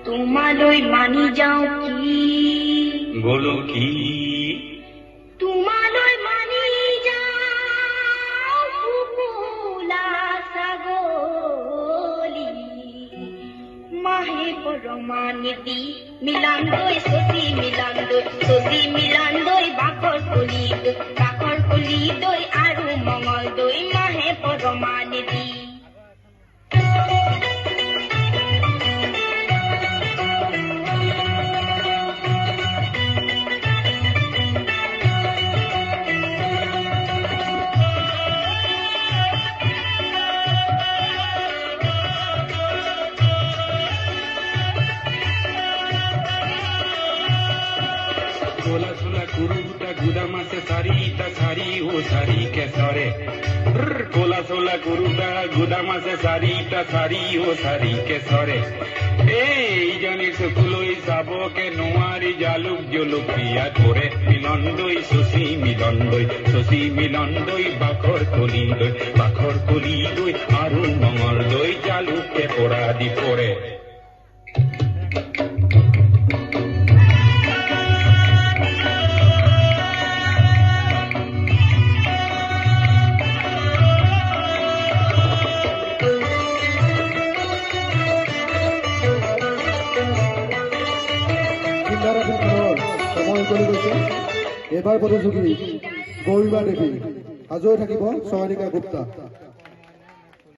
তোমালৈ মানি যাওঁ কি বলো কি তোমালৈ মানি যাওঁ কুকুলা ছাগলী মাহে পৰমা নীতি মিলান্দৈ চচি মিলান্দৈ বাকৰ কলি দৈ আৰু মঙল দৈ মাহে পৰমা নীতি सोला सोला कुरुटा गुदामा से सारीटा सारी ओ सारी के सरे कोला सोला कुरुटा गुदामा से सारीटा सारी ओ सारी के सरे এই জানি সকলই সাবকে নোয়ারি জালুক জলুকিয়া ধরে মিলন্দই শশী মিলন্দই বাখর কলি দই আৰু মঙল দই জালুকে পোড়া দি পড়ে এবাৰ প্ৰতিযোগী গৌৰীমা দেৱী সাজু হৈ থাকিব চয়নিকা গুপ্তা।